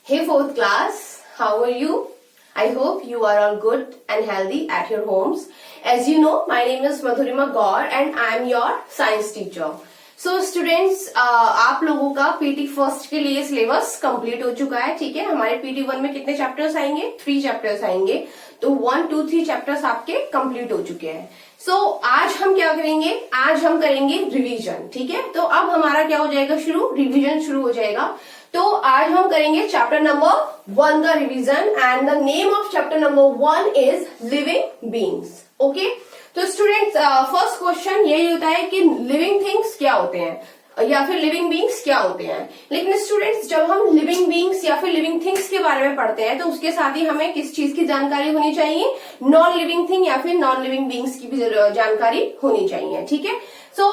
Hey fourth class, how are you? I hope you are all good and healthy at your homes. As you know, my name is Madhurima Gaur and I am your science teacher. So students, आप लोगों का PT first के लिए syllabus complete हो चुका है, ठीक है। हमारे PT 1 में कितने चैप्टर्स आएंगे? 3 चैप्टर्स आएंगे। तो 1, 2, 3 चैप्टर्स आपके कंप्लीट हो चुके हैं। सो आज हम क्या करेंगे? आज हम करेंगे रिवीजन, ठीक है। तो अब हमारा क्या हो जाएगा शुरू? रिवीजन शुरू हो जाएगा। तो आज हम करेंगे चैप्टर नंबर 1 का revision and the name of chapter number 1 is living beings. Okay, तो स्टूडेंट्स फर्स्ट क्वेश्चन यही होता है कि लिविंग थिंग्स क्या होते हैं या फिर लिविंग बीइंग्स क्या होते हैं। लेकिन स्टूडेंट्स जब हम लिविंग बीइंग्स या फिर लिविंग थिंग्स के बारे में पढ़ते हैं तो उसके साथ ही हमें किस चीज की जानकारी होनी चाहिए? नॉन लिविंग थिंग या फिर नॉन लिविंग बीइंग्स की भी जानकारी होनी चाहिए, ठीक है। सो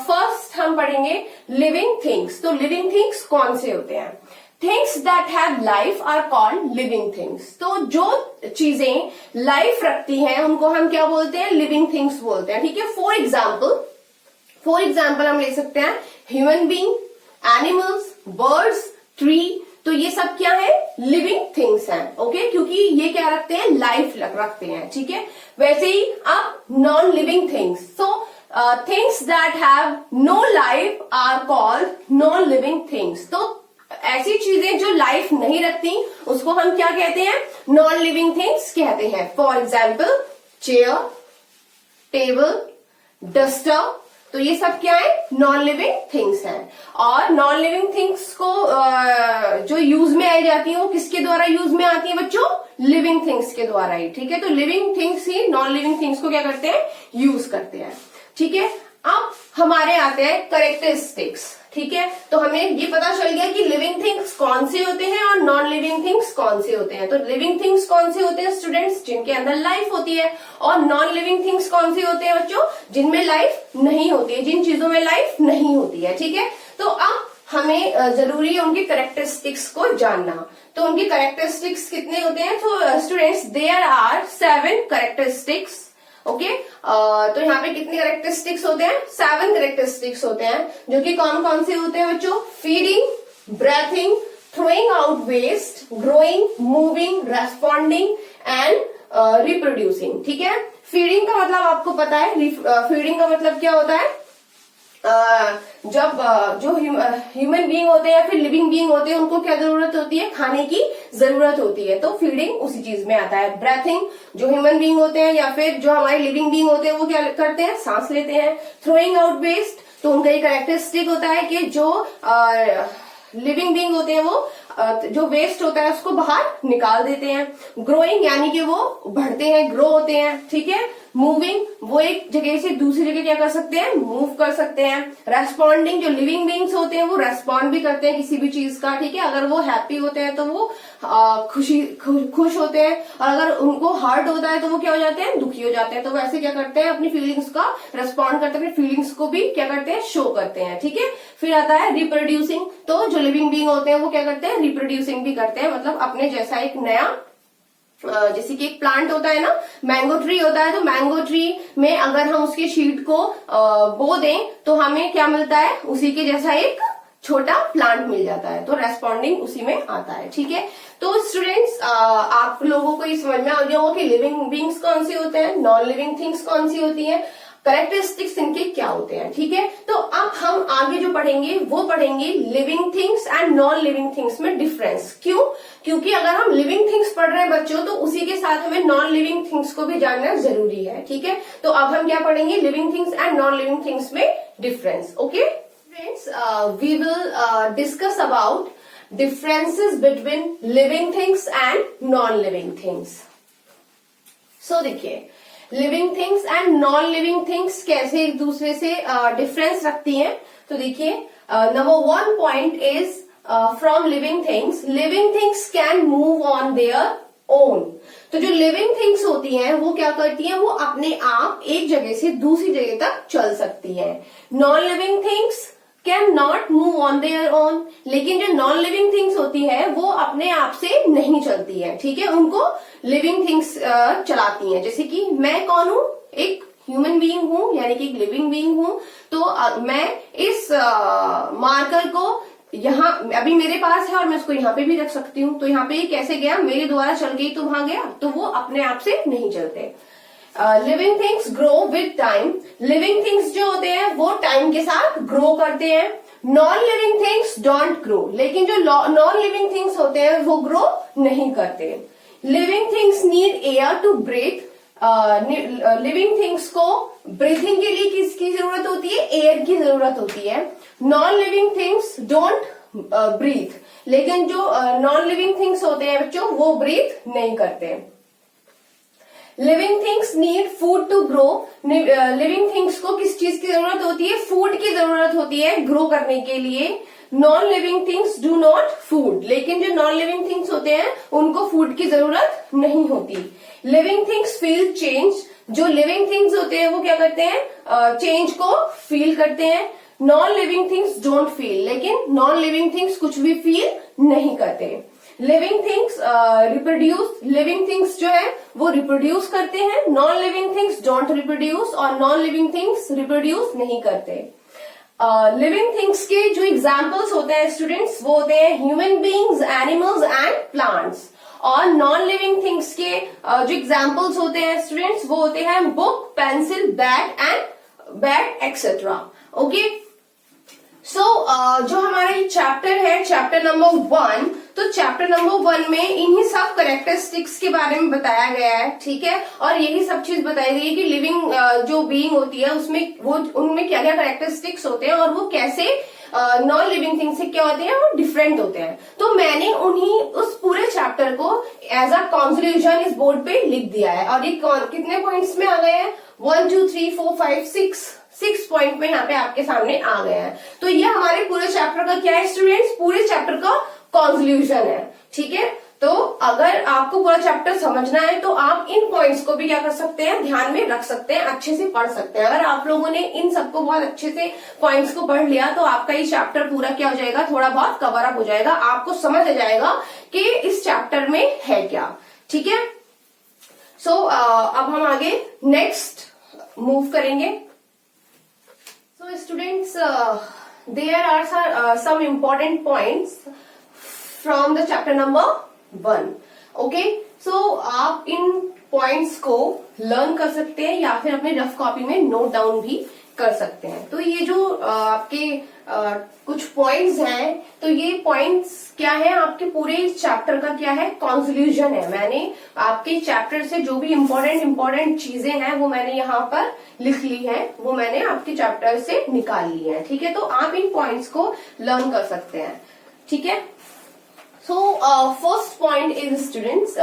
फर्स्ट हम पढ़ेंगे लिविंग थिंग्स। तो लिविंग थिंग्स कौन से होते हैं? Things that have life are called living things. तो जो चीजें लाइफ रखती हैं उनको हम क्या बोलते हैं? लिविंग थिंग्स बोलते हैं, ठीक है। फॉर एग्जाम्पल हम ले सकते हैं human being, animals, birds, tree. तो ये सब क्या है? लिविंग थिंग्स हैं, ओके, क्योंकि ये क्या रखते हैं? लाइफ रखते हैं, ठीक है। वैसे ही अब non living things. So things that have no life are called non living things. तो ऐसी चीजें जो लाइफ नहीं रखती उसको हम क्या कहते हैं? नॉन लिविंग थिंग्स कहते हैं। For example chair, table, duster. तो ये सब क्या है? नॉन लिविंग थिंग्स हैं। और नॉन लिविंग थिंग्स को जो यूज में आई जाती है वो किसके द्वारा यूज में आती है बच्चों? लिविंग थिंग्स के द्वारा ही, ठीक है। तो लिविंग थिंग्स ही नॉन लिविंग थिंग्स को क्या करते हैं? यूज करते हैं, ठीक है। अब हमारे आते हैं करेक्टरिस्टिक्स, ठीक है। तो हमें ये पता चल गया कि लिविंग थिंग्स कौन से होते हैं और नॉन लिविंग थिंग्स कौन से होते हैं। तो लिविंग थिंग्स कौन से होते हैं स्टूडेंट्स? जिनके अंदर लाइफ होती है। और नॉन लिविंग थिंग्स कौन से होते हैं बच्चों? जिनमें लाइफ नहीं होती है, जिन चीजों में लाइफ नहीं होती है, ठीक है। तो अब हमें जरूरी है उनकी करेक्टरिस्टिक्स को जानना। तो उनकी करेक्टरिस्टिक्स कितने होते हैं? तो students there are 7 characteristics, okay. तो यहाँ पे कितने करेक्टरिस्टिक्स होते हैं? 7 करेक्टरिस्टिक्स होते हैं, जो कि कौन कौन से होते हैं बच्चों? Feeding, breathing, throwing out waste, growing, moving, responding and reproducing, ठीक है। फीडिंग का मतलब आपको पता है। फीडिंग का मतलब क्या होता है? जब जो ह्यूमन बीइंग होते हैं या फिर लिविंग बीइंग होते हैं उनको क्या जरूरत होती है? खाने की जरूरत होती है। तो फीडिंग उसी चीज में आता है। ब्रेथिंग, जो ह्यूमन बीइंग होते हैं या फिर जो हमारे लिविंग बीइंग होते हैं वो क्या करते हैं? सांस लेते हैं। थ्रोइंग आउट वेस्ट, तो उनका एक कैरेक्टरिस्टिक होता है कि जो लिविंग बीइंग होते हैं वो जो वेस्ट होता है उसको बाहर निकाल देते हैं। ग्रोइंग यानी कि वो बढ़ते हैं, ग्रो होते हैं, ठीक है। मूविंग, वो एक जगह से दूसरी जगह क्या कर सकते हैं? मूव कर सकते हैं। रेस्पॉन्डिंग, जो लिविंग बीइंग्स होते हैं वो रेस्पॉन्ड भी करते हैं किसी भी चीज का, ठीक है। अगर वो हैप्पी होते हैं तो वो खुश होते हैं, और अगर उनको हर्ट होता है तो वो क्या हो जाते हैं? दुखी हो जाते हैं। तो वैसे क्या करते हैं? अपनी फीलिंग्स का रेस्पॉन्ड करते हैं, अपनी फीलिंग्स को भी क्या करते हैं? शो करते हैं, ठीक है। फिर आता है रिप्रोड्यूसिंग। तो जो लिविंग बीइंग होते हैं वो क्या करते हैं? रिप्रोड्यूसिंग भी करते हैं, मतलब अपने जैसा एक नया, जैसे कि एक प्लांट होता है ना, मैंगो ट्री होता है। तो मैंगो ट्री में अगर हम उसके शीड को बो दें तो हमें क्या मिलता है? उसी के जैसा एक छोटा प्लांट मिल जाता है। तो रेस्पॉन्डिंग उसी में आता है, ठीक है। तो स्टूडेंट्स आप लोगों को ये समझ में आ गया होगा कि लिविंग बीइंग्स कौन सी होते हैं, नॉन लिविंग थिंग्स कौन सी होती हैं, करेक्टरिस्टिक्स इनके क्या होते हैं, ठीक है। तो अब हम आगे जो पढ़ेंगे वो पढ़ेंगे living things and non living things में डिफरेंस। क्यों? क्योंकि अगर हम लिविंग थिंग्स पढ़ रहे हैं बच्चों तो उसी के साथ हमें नॉन लिविंग थिंग्स को भी जानना जरूरी है, ठीक है। तो अब हम क्या पढ़ेंगे? Living things and non living things में difference, okay friends. We will discuss about differences between living things and non-living things. So देखिए, living things and non living things कैसे एक दूसरे से डिफरेंस रखती हैं। तो देखिए, number 1 point is from living things can move on their own. तो जो लिविंग थिंग्स होती हैं वो क्या करती हैं? वो अपने आप एक जगह से दूसरी जगह तक चल सकती हैं। Non living things can not move on their own. लेकिन जो नॉन लिविंग थिंग्स होती है वो अपने आप से नहीं चलती है, ठीक है। उनको लिविंग थिंग्स चलाती हैं। जैसे कि मैं कौन हूं? एक ह्यूमन बीइंग हूं, यानी कि एक लिविंग बीइंग हूं। तो मैं इस मार्कर को यहाँ अभी मेरे पास है और मैं इसको यहाँ पे भी रख सकती हूँ, तो यहाँ पे कैसे गया, मेरे द्वारा चल गई तो वहां गया, तो वो अपने आप से नहीं चलते। Living things grow with time, living things जो होते हैं वो टाइम के साथ ग्रो करते हैं। Non living things don't grow, लेकिन जो नॉन लिविंग थिंग्स होते हैं वो ग्रो नहीं करते। Living things need air to breathe, living things को ब्रीथिंग के लिए किसकी जरूरत होती है, एयर की जरूरत होती है। Non living things don't breathe, लेकिन जो नॉन लिविंग थिंग्स होते हैं बच्चों वो ब्रीथ नहीं करते। Living things need food to grow, living things को किस चीज की जरूरत होती है, फूड की जरूरत होती है ग्रो करने के लिए। Non living things do not food, लेकिन जो नॉन लिविंग थिंग्स होते हैं उनको फूड की जरूरत नहीं होती। लिविंग थिंग्स फील चेंज, जो लिविंग थिंग्स होते हैं वो क्या करते हैं, चेंज को फील करते हैं। Non living things don't feel, लेकिन नॉन लिविंग थिंग्स कुछ भी फील नहीं करते। Living things reproduce, living things जो है वो रिप्रोड्यूस करते हैं, non living things don't reproduce, और नॉन लिविंग थिंग्स रिप्रोड्यूस नहीं करते। लिविंग थिंग्स के जो एग्जाम्पल्स होते हैं स्टूडेंट्स वो होते हैं human beings, animals and plants. और नॉन लिविंग थिंग्स के जो एग्जाम्पल्स होते हैं स्टूडेंट्स वो होते हैं book, pencil, bat etcetera. Okay, so जो हमारा ये चैप्टर है, चैप्टर नंबर 1, तो चैप्टर नंबर 1 में इन्हीं सब करेक्टरिस्टिक्स के बारे में बताया गया है, ठीक है। और यही सब चीज बताई गई है कि लिविंग जो बीइंग होती है उसमें वो उनमें क्या क्या करेक्टरिस्टिक्स होते हैं और वो कैसे नॉन लिविंग थिंग से क्या होते हैं वो डिफरेंट होते हैं। तो मैंने उन्हीं उस पूरे चैप्टर को एज अ कंक्लूजन इस बोर्ड पे लिख दिया है। और ये कितने पॉइंट्स में आ गए हैं, 1 2 3 4 5 6 पॉइंट में यहाँ पे आपके सामने आ गए हैं। तो ये हमारे पूरे चैप्टर का क्या है स्टूडेंट्स, पूरे चैप्टर का कंक्लूजन है, ठीक है। तो अगर आपको पूरा चैप्टर समझना है तो आप इन पॉइंट्स को भी क्या कर सकते हैं, ध्यान में रख सकते हैं, अच्छे से पढ़ सकते हैं। अगर आप लोगों ने इन सबको बहुत अच्छे से पॉइंट्स को पढ़ लिया तो आपका ये चैप्टर पूरा क्या हो जाएगा, थोड़ा बहुत कवर अप हो जाएगा, आपको समझ आ जाएगा कि इस चैप्टर में है क्या, ठीक है। सो अब हम आगे नेक्स्ट मूव करेंगे। So students, there are some important points from the chapter number 1. Okay, so आप इन points को learn कर सकते हैं या फिर अपने रफ कॉपी में नोट डाउन भी कर सकते हैं। तो ये जो आपके कुछ पॉइंट्स हैं, तो ये पॉइंट्स क्या है, आपके पूरे चैप्टर का क्या है, कंक्लूजन है। मैंने आपके चैप्टर से जो भी इम्पोर्टेंट चीजें हैं वो मैंने यहाँ पर लिख ली है, वो मैंने आपके चैप्टर से निकाल ली है, ठीक है। तो आप इन पॉइंट्स को लर्न कर सकते हैं, ठीक है। So first point is students,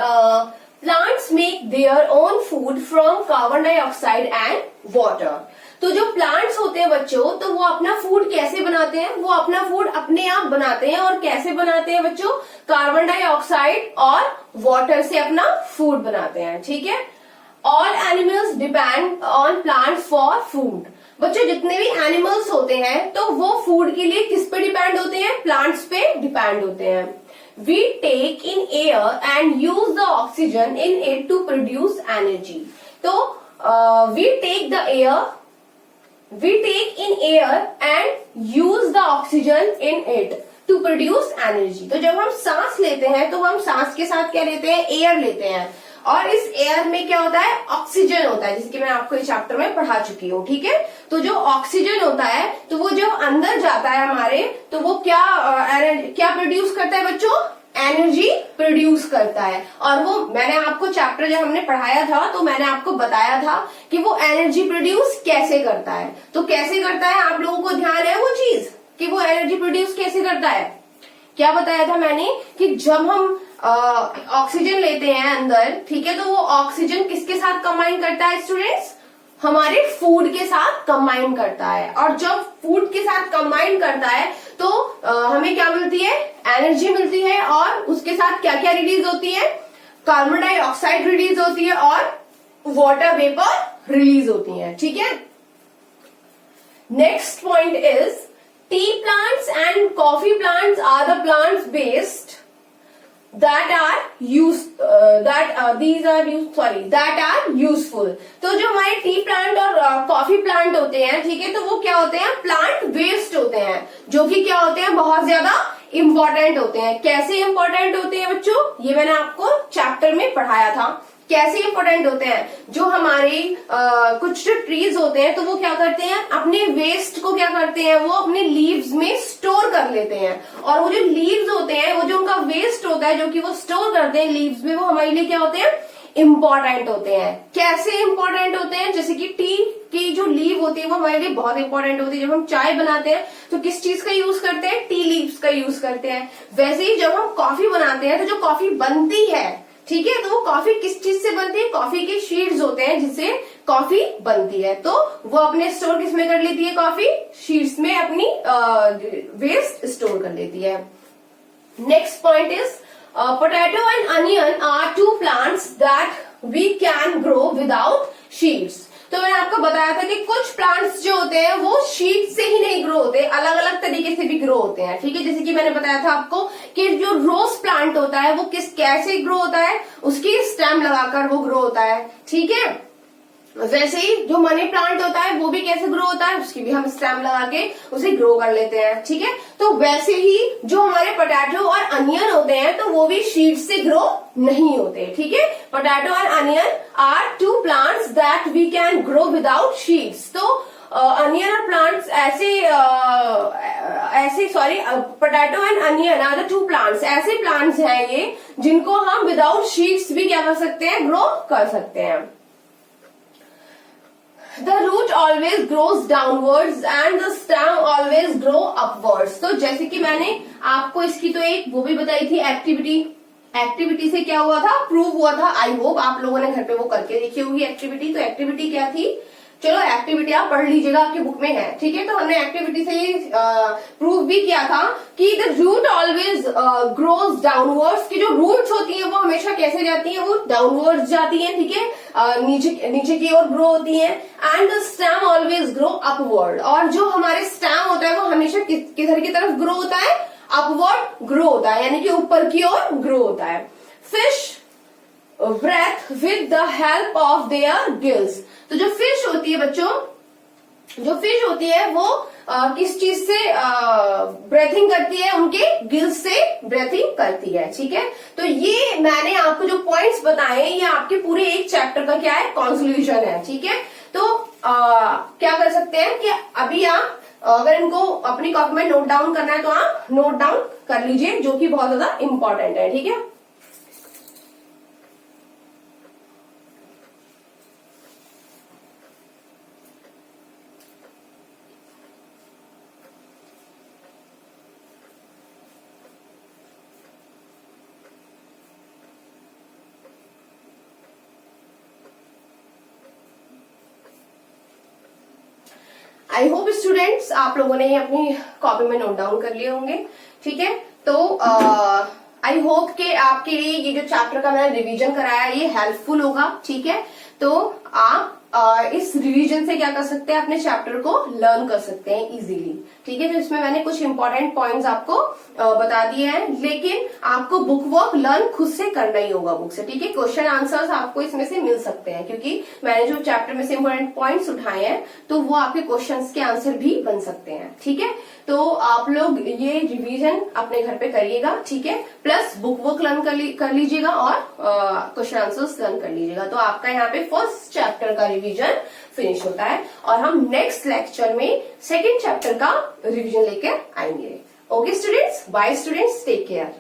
plants make their own food from carbon dioxide and water. तो जो प्लांट्स होते हैं बच्चों, तो वो अपना फूड कैसे बनाते हैं, वो अपना फूड अपने आप बनाते हैं। और कैसे बनाते हैं बच्चों, कार्बन डाइऑक्साइड और वाटर से अपना फूड बनाते हैं, ठीक है। All animals depend on plants for food. बच्चों जितने भी एनिमल्स होते हैं तो वो फूड के लिए किस पे डिपेंड होते हैं, प्लांट्स पे डिपेंड होते हैं। We take in air and use the oxygen in it to produce energy. तो we take in air and use the oxygen in it to produce energy। तो जब हम सांस लेते हैं तो हम सांस के साथ क्या लेते हैं, एयर लेते हैं। और इस एयर में क्या होता है, ऑक्सीजन होता है, जैसे कि मैं आपको इस चैप्टर में पढ़ा चुकी हूँ, ठीक है। तो जो ऑक्सीजन होता है तो वो जब अंदर जाता है हमारे, तो वो क्या प्रोड्यूस करता है बच्चों, एनर्जी प्रोड्यूस करता है। और वो मैंने आपको चैप्टर जब हमने पढ़ाया था तो मैंने आपको बताया था कि वो एनर्जी प्रोड्यूस कैसे करता है। तो कैसे करता है, आप लोगों को ध्यान है वो चीज कि वो एनर्जी प्रोड्यूस कैसे करता है। क्या बताया था मैंने कि जब हम ऑक्सीजन लेते हैं अंदर, ठीक है, तो वो ऑक्सीजन किसके साथ कंबाइन करता है स्टूडेंट्स, हमारे फूड के साथ कंबाइन करता है। और जब फूड के साथ कंबाइन करता है तो हमें क्या मिलती है, एनर्जी मिलती है। और उसके साथ क्या क्या रिलीज होती है, कार्बन डाइऑक्साइड रिलीज होती है और वाटर वेपर रिलीज होती है, ठीक है। Next point is tea plants and coffee plants are the plants based that are useful। तो जो हमारे टी प्लांट और कॉफी प्लांट होते हैं, ठीक है, तो वो क्या होते हैं, प्लांट वेस्ट होते हैं, जो कि क्या होते हैं, बहुत ज्यादा इंपॉर्टेंट होते हैं। कैसे इंपॉर्टेंट होते हैं बच्चों, ये मैंने आपको चैप्टर में पढ़ाया था। कैसे इंपॉर्टेंट होते हैं, जो हमारे कुछ जो ट्रीज होते हैं, तो वो क्या करते हैं, अपने वेस्ट को क्या करते हैं, वो अपने लीव्स में स्टोर कर लेते हैं। और वो जो लीव्स होते हैं, वो जो उनका वेस्ट होता है, जो कि वो स्टोर करते हैं लीव्स में, वो हमारे लिए क्या होते हैं, इंपॉर्टेंट होते हैं। कैसे इंपॉर्टेंट होते हैं, जैसे कि टी की जो लीव होती है वो हमारे लिए बहुत इंपॉर्टेंट होती है। जब हम चाय बनाते हैं तो किस चीज का यूज करते हैं, टी लीव्स का यूज करते हैं। वैसे ही जब हम कॉफी बनाते हैं, तो जो कॉफी बनती है, ठीक है, तो वो कॉफी किस चीज से बनती है, कॉफी के शीड्स होते हैं जिससे कॉफी बनती है। तो वो अपने स्टोर किस में कर लेती है, कॉफी शीड्स में अपनी वेस्ट स्टोर कर लेती है। Next point is potato and onion are two plants that we can grow without seeds. तो मैंने आपको बताया था कि कुछ प्लांट्स जो होते हैं वो शीट से ही नहीं ग्रो होते, अलग अलग तरीके से भी ग्रो होते हैं, ठीक है। जैसे कि मैंने बताया था आपको कि जो रोज प्लांट होता है वो कैसे ग्रो होता है, उसकी स्टेम लगाकर वो ग्रो होता है, ठीक है। वैसे ही जो मनी प्लांट होता है वो भी कैसे ग्रो होता है, उसकी भी हम स्टेम लगा के उसे ग्रो कर लेते हैं, ठीक है। तो वैसे ही जो हमारे पोटैटो और अनियन होते हैं, तो वो भी शीड से ग्रो नहीं होते, ठीक है। पोटैटो और onion are two plants that we can grow without seeds. तो अनियन और plants potato and onion are the two plants, ऐसे प्लांट्स हैं ये जिनको हम विदाउट शीड्स भी क्या कर सकते हैं, ग्रो कर सकते हैं। The root always grows downwards and the stem always grow upwards। तो जैसे कि मैंने आपको इसकी तो एक वो भी बताई थी एक्टिविटी से क्या हुआ था, प्रूव हुआ था। आई होप आप लोगों ने घर पे वो करके देखी होगी एक्टिविटी। तो एक्टिविटी क्या थी, चलो एक्टिविटी आप पढ़ लीजिएगा, आपकी बुक में है, ठीक है। तो हमने एक्टिविटी से ये प्रूव भी किया था कि the root always grows downwards, की जो रूट्स होती हैं वो हमेशा कैसे जाती हैं, वो डाउनवर्ड्स जाती हैं, ठीक है, नीचे की ओर ग्रो होती हैं। And the stem always grow upward, और जो हमारे स्टेम होता है वो हमेशा किधर की तरफ ग्रो होता है, अपवर्ड ग्रो होता है, यानी कि ऊपर की ओर ग्रो होता है। Fish breathe with the help of their gills. तो जो फिश होती है बच्चों, जो फिश होती है वो किस चीज से ब्रेथिंग करती है, उनके गिल्स से ब्रेथिंग करती है, ठीक है। तो ये मैंने आपको जो पॉइंट्स बताए ये आपके पूरे एक चैप्टर का क्या है, कंक्लूजन है, ठीक है। तो क्या कर सकते हैं कि अभी आप अगर इनको अपनी कॉपी में नोट डाउन करना है तो आप नोट डाउन कर लीजिए, जो कि बहुत ज्यादा इंपॉर्टेंट है, ठीक है। आई होप स्टूडेंट्स आप लोगों ने अपनी कॉपी में नोट डाउन कर लिए होंगे, ठीक है। तो आई होप के आपके लिए ये जो चैप्टर का मैंने रिवीजन कराया ये हेल्पफुल होगा, ठीक है। तो आप इस रिवीजन से क्या कर सकते हैं, अपने चैप्टर को लर्न कर सकते हैं इजीली, ठीक है। तो इसमें मैंने कुछ इंपॉर्टेंट पॉइंट्स आपको बता दिए हैं, लेकिन आपको बुक वर्क लर्न खुद से करना ही होगा बुक से, ठीक है। क्वेश्चन आंसर्स आपको इसमें से मिल सकते हैं, क्योंकि मैंने जो चैप्टर में से इंपॉर्टेंट पॉइंट्स उठाए हैं तो वो आपके क्वेश्चंस के आंसर भी बन सकते हैं, ठीक है। तो आप लोग ये रिवीजन अपने घर पे करिएगा, ठीक है, प्लस बुक वर्क लर्न कर लीजिएगा और क्वेश्चन आंसर्स लर्न कर लीजिएगा। तो आपका यहाँ पे फर्स्ट चैप्टर का रिवीजन फिनिश होता है और हम नेक्स्ट लेक्चर में सेकेंड चैप्टर का रिवीजन लेकर आएंगे। Okay students, bye students, take care.